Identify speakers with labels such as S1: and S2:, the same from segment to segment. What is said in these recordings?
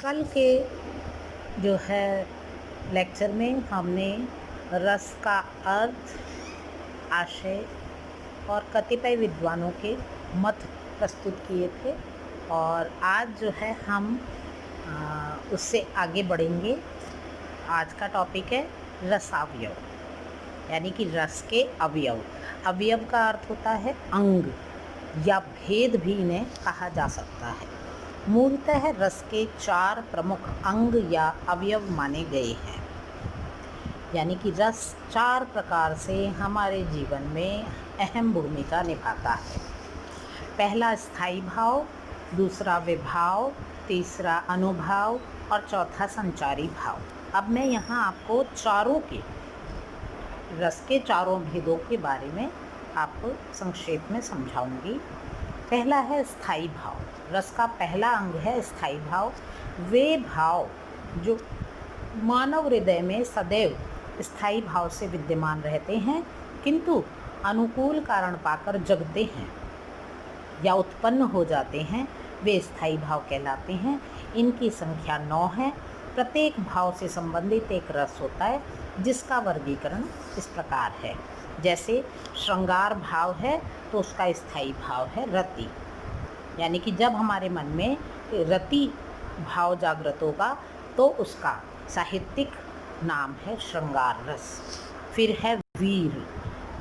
S1: कल के जो है लेक्चर में हमने रस का अर्थ, आशय और कतिपय विद्वानों के मत प्रस्तुत किए थे और आज जो है हम उससे आगे बढ़ेंगे। आज का टॉपिक है रसावयव, यानी कि रस के अवयव। अवयव का अर्थ होता है अंग या भेद भी इन्हें कहा जा सकता है। मूलतः रस के 4 प्रमुख अंग या अवयव माने गए हैं, यानी कि रस 4 प्रकार से हमारे जीवन में अहम भूमिका निभाता है। पहला स्थायी भाव, दूसरा विभाव, तीसरा अनुभाव और चौथा संचारी भाव। अब मैं यहाँ आपको रस के चारों भेदों के बारे में आपको संक्षेप में समझाऊंगी। पहला है स्थायी भाव। रस का पहला अंग है स्थायी भाव। वे भाव जो मानव हृदय में सदैव स्थायी भाव से विद्यमान रहते हैं, किंतु अनुकूल कारण पाकर जगते हैं या उत्पन्न हो जाते हैं, वे स्थायी भाव कहलाते हैं। इनकी संख्या 9 है। प्रत्येक भाव से संबंधित एक रस होता है, जिसका वर्गीकरण इस प्रकार है। जैसे श्रृंगार भाव है तो उसका स्थायी भाव है रति, यानी कि जब हमारे मन में रति भाव जागृत होगा तो उसका साहित्यिक नाम है श्रृंगार रस। फिर है वीर।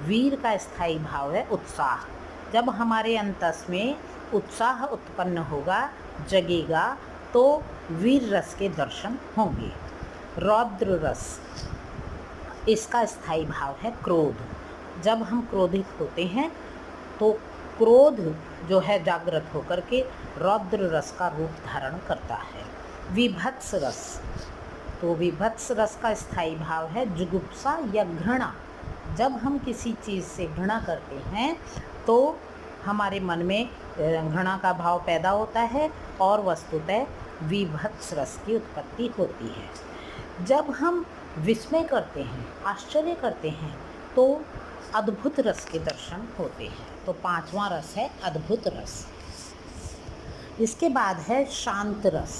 S1: वीर का स्थायी भाव है उत्साह। जब हमारे अंतस में उत्साह उत्पन्न होगा, जगेगा, तो वीर रस के दर्शन होंगे। रौद्र रस, इसका स्थायी भाव है क्रोध। जब हम क्रोधित होते हैं तो क्रोध जो है जागृत होकर के रौद्र रस का रूप धारण करता है। विभत्स रस, तो विभत्स रस का स्थायी भाव है जुगुप्सा या घृणा। जब हम किसी चीज़ से घृणा करते हैं तो हमारे मन में घृणा का भाव पैदा होता है और वस्तुतः विभत्स रस की उत्पत्ति होती है। जब हम विस्मय करते हैं, आश्चर्य करते हैं, तो अद्भुत रस के दर्शन होते हैं। तो 5वां रस है अद्भुत रस। इसके बाद है शांत रस।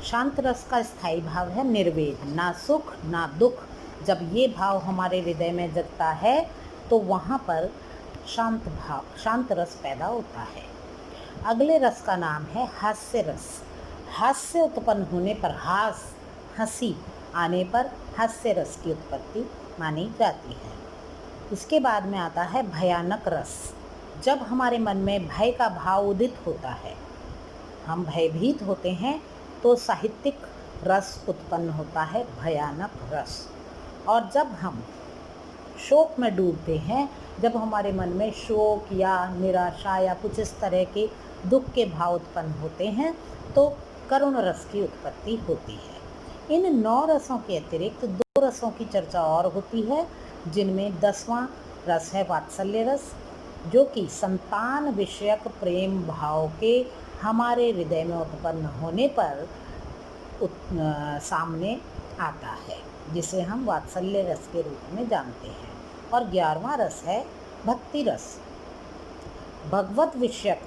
S1: शांत रस का स्थायी भाव है निर्वेद, ना सुख ना दुख। जब ये भाव हमारे हृदय में जगता है तो वहाँ पर शांत रस पैदा होता है। अगले रस का नाम है हास्य रस। हास्य उत्पन्न होने पर, हंसी आने पर हास्य रस की उत्पत्ति मानी जाती है। इसके बाद में आता है भयानक रस। जब हमारे मन में भय का भाव उदित होता है, हम भयभीत होते हैं, तो साहित्यिक रस उत्पन्न होता है भयानक रस। और जब हम शोक में डूबते हैं, जब हमारे मन में शोक या निराशा या कुछ इस तरह के दुख के भाव उत्पन्न होते हैं, तो करुण रस की उत्पत्ति होती है। इन 9 रसों के अतिरिक्त 2 रसों की चर्चा और होती है, जिनमें 10वां रस है वात्सल्य रस, जो कि संतान विषयक प्रेम भाव के हमारे हृदय में उत्पन्न होने पर सामने आता है, जिसे हम वात्सल्य रस के रूप में जानते हैं। और 11वां रस है भक्ति रस। भगवत विषयक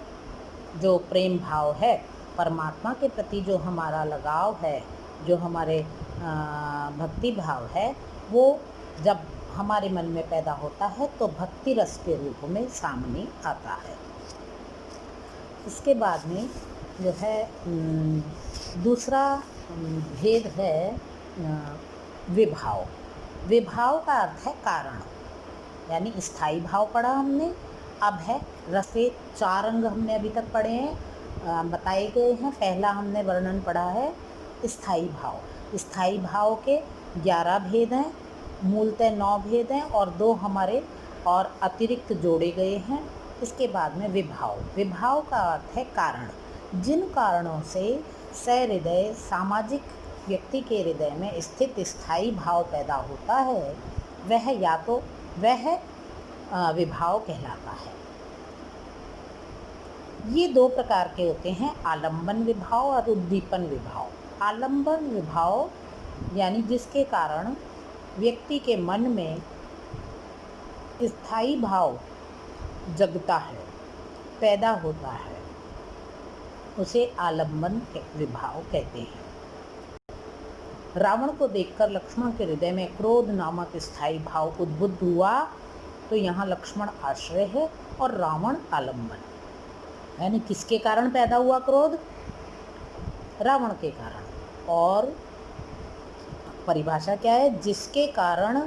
S1: जो प्रेम भाव है, परमात्मा के प्रति जो हमारा लगाव है, जो हमारे भक्ति भाव है, वो जब हमारे मन में पैदा होता है तो भक्ति रस के रूप में सामने आता है। इसके बाद में जो है दूसरा भेद है विभाव। विभाव का अर्थ है कारण, यानी स्थायी भाव पढ़ा हमने। अब है रस के 4 अंग हमने अभी तक पढ़े हैं, बताए गए हैं। पहला हमने वर्णन पढ़ा है स्थायी भाव। स्थायी भाव के 11 भेद हैं, मूलतः 9 भेद हैं और 2 हमारे और अतिरिक्त जोड़े गए हैं। इसके बाद में विभाव। विभाव का अर्थ है कारण। जिन कारणों से सहृदय सामाजिक व्यक्ति के हृदय में स्थित स्थायी भाव पैदा होता है, वह विभाव कहलाता है। ये 2 प्रकार के होते हैं, आलंबन विभाव और उद्दीपन विभाव। आलंबन विभाव यानी जिसके कारण व्यक्ति के मन में स्थायी भाव जगता है, पैदा होता है, उसे आलंबन विभाव कहते हैं। रावण को देखकर लक्ष्मण के हृदय में क्रोध नामक स्थायी भाव उद्बुद्ध हुआ। तो यहाँ लक्ष्मण आश्रय है और रावण आलम्बन, यानी किसके कारण पैदा हुआ क्रोध? रावण के कारण। और परिभाषा क्या है? जिसके कारण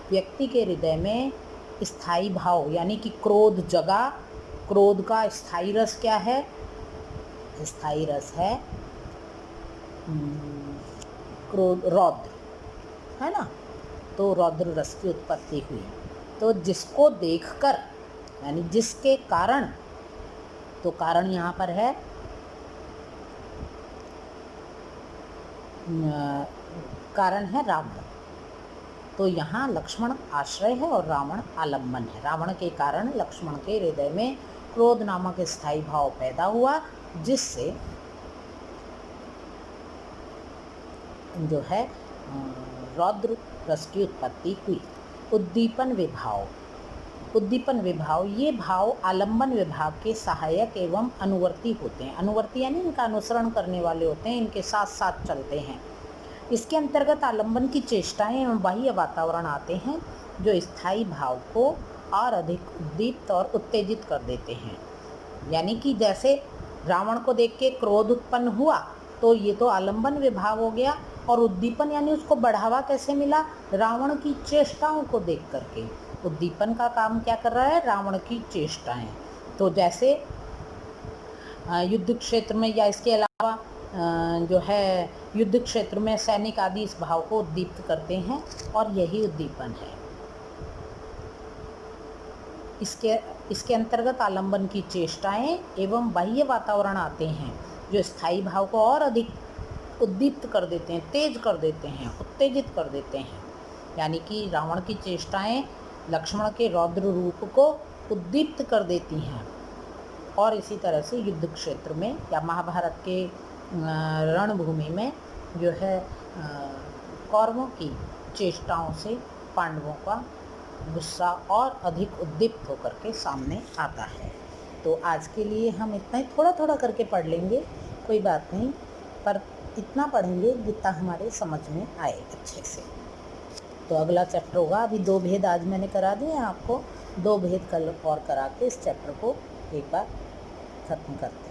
S1: व्यक्ति के हृदय में स्थायी भाव यानी कि क्रोध जगा। क्रोध का स्थायी रस क्या है? स्थायी रस है क्रोध, रौद्र, है ना। तो रौद्र रस की उत्पत्ति हुई। तो जिसको देखकर यानी जिसके कारण, तो कारण यहाँ पर है कारण है रावण। तो यहाँ लक्ष्मण आश्रय है और रावण आलम्बन है। रावण के कारण लक्ष्मण के हृदय में क्रोध नामक स्थायी भाव पैदा हुआ, जिससे जो है रौद्र रस की उत्पत्ति हुई। उद्दीपन विभाव। उद्दीपन विभाव, ये भाव आलम्बन विभाग के सहायक एवं अनुवर्ती होते हैं। अनुवर्ती यानी इनका अनुसरण करने वाले होते हैं, इनके साथ साथ चलते हैं। इसके अंतर्गत आलम्बन की चेष्टाएं एवं बाह्य वातावरण आते हैं, जो स्थायी भाव को और अधिक उद्दीप्त और उत्तेजित कर देते हैं। यानी कि जैसे रावण को देख के क्रोध उत्पन्न हुआ, तो ये तो आलम्बन विभाव हो गया। और उद्दीपन यानी उसको बढ़ावा कैसे मिला? रावण की चेष्टाओं को देख करके। उद्दीपन का काम क्या कर रहा है? रावण की चेष्टाएं। तो जैसे युद्ध क्षेत्र में या इसके अलावा जो है युद्ध क्षेत्र में सैनिक आदि इस भाव को उद्दीप्त करते हैं, और यही उद्दीपन है। इसके अंतर्गत आलम्बन की चेष्टाएं एवं बाह्य वातावरण आते हैं, जो स्थायी भाव को और अधिक उद्दीप्त कर देते हैं, तेज कर देते हैं, उत्तेजित कर देते हैं। यानी कि रावण की चेष्टाएं लक्ष्मण के रौद्र रूप को उद्दीप्त कर देती हैं। और इसी तरह से युद्ध क्षेत्र में या महाभारत के रणभूमि में जो है कौरवों की चेष्टाओं से पांडवों का गुस्सा और अधिक उद्दीप्त होकर के सामने आता है। तो आज के लिए हम इतना ही, थोड़ा थोड़ा करके पढ़ लेंगे, कोई बात नहीं, पर इतना पढ़ेंगे जितना हमारे समझ में आए अच्छे से। तो अगला चैप्टर होगा, अभी 2 भेद आज मैंने करा दिए हैं आपको, 2 भेद कल और करा के इस चैप्टर को एक बार ख़त्म करते हैं।